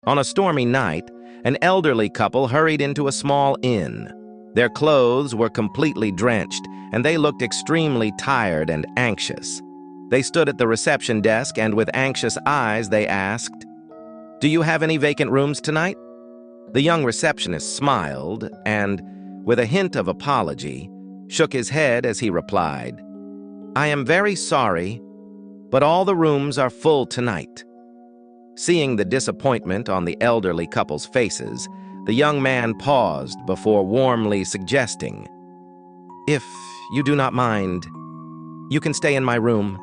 On a stormy night, an elderly couple hurried into a small inn. Their clothes were completely drenched, and they looked extremely tired and anxious. They stood at the reception desk, and with anxious eyes they asked, "Do you have any vacant rooms tonight?" The young receptionist smiled and, with a hint of apology, shook his head as he replied, "I am very sorry, but all the rooms are full tonight." Seeing the disappointment on the elderly couple's faces, the young man paused before warmly suggesting, "If you do not mind, you can stay in my room.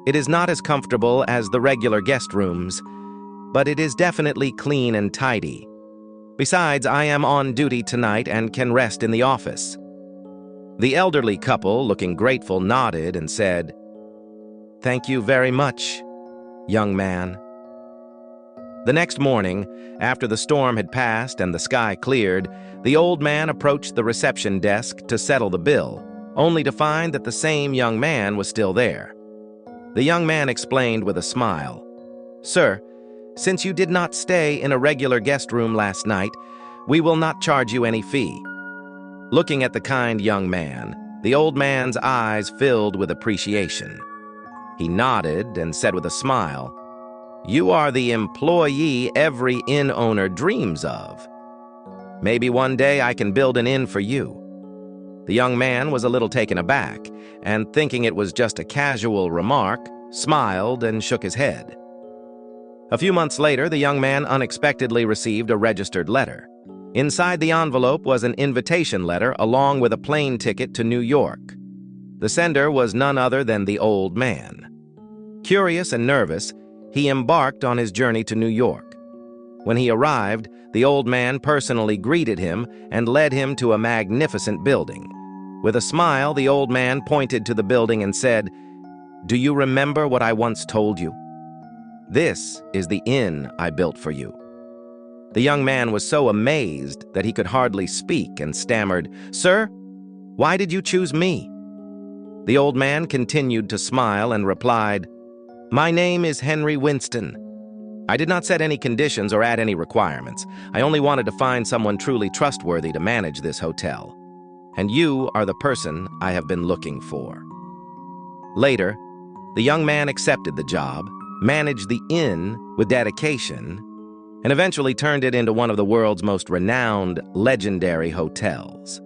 It is not as comfortable as the regular guest rooms, but it is definitely clean and tidy. Besides, I am on duty tonight and can rest in the office." The elderly couple, looking grateful, nodded and said, "Thank you very much, young man." The next morning, after the storm had passed and the sky cleared, the old man approached the reception desk to settle the bill, only to find that the same young man was still there. The young man explained with a smile, "Sir, since you did not stay in a regular guest room last night, we will not charge you any fee." Looking at the kind young man, the old man's eyes filled with appreciation. He nodded and said with a smile, "You are the employee every inn owner dreams of. Maybe one day I can build an inn for you." The young man was a little taken aback, and thinking it was just a casual remark, smiled and shook his head. A few months later, the young man unexpectedly received a registered letter. Inside the envelope was an invitation letter along with a plane ticket to New York. The sender was none other than the old man. Curious and nervous, he embarked on his journey to New York. When he arrived, the old man personally greeted him and led him to a magnificent building. With a smile, the old man pointed to the building and said, "Do you remember what I once told you? This is the inn I built for you." The young man was so amazed that he could hardly speak and stammered, "Sir, why did you choose me?" The old man continued to smile and replied, "My name is Henry Winston. I did not set any conditions or add any requirements. I only wanted to find someone truly trustworthy to manage this hotel. And you are the person I have been looking for." Later, the young man accepted the job, managed the inn with dedication, and eventually turned it into one of the world's most renowned, legendary hotels.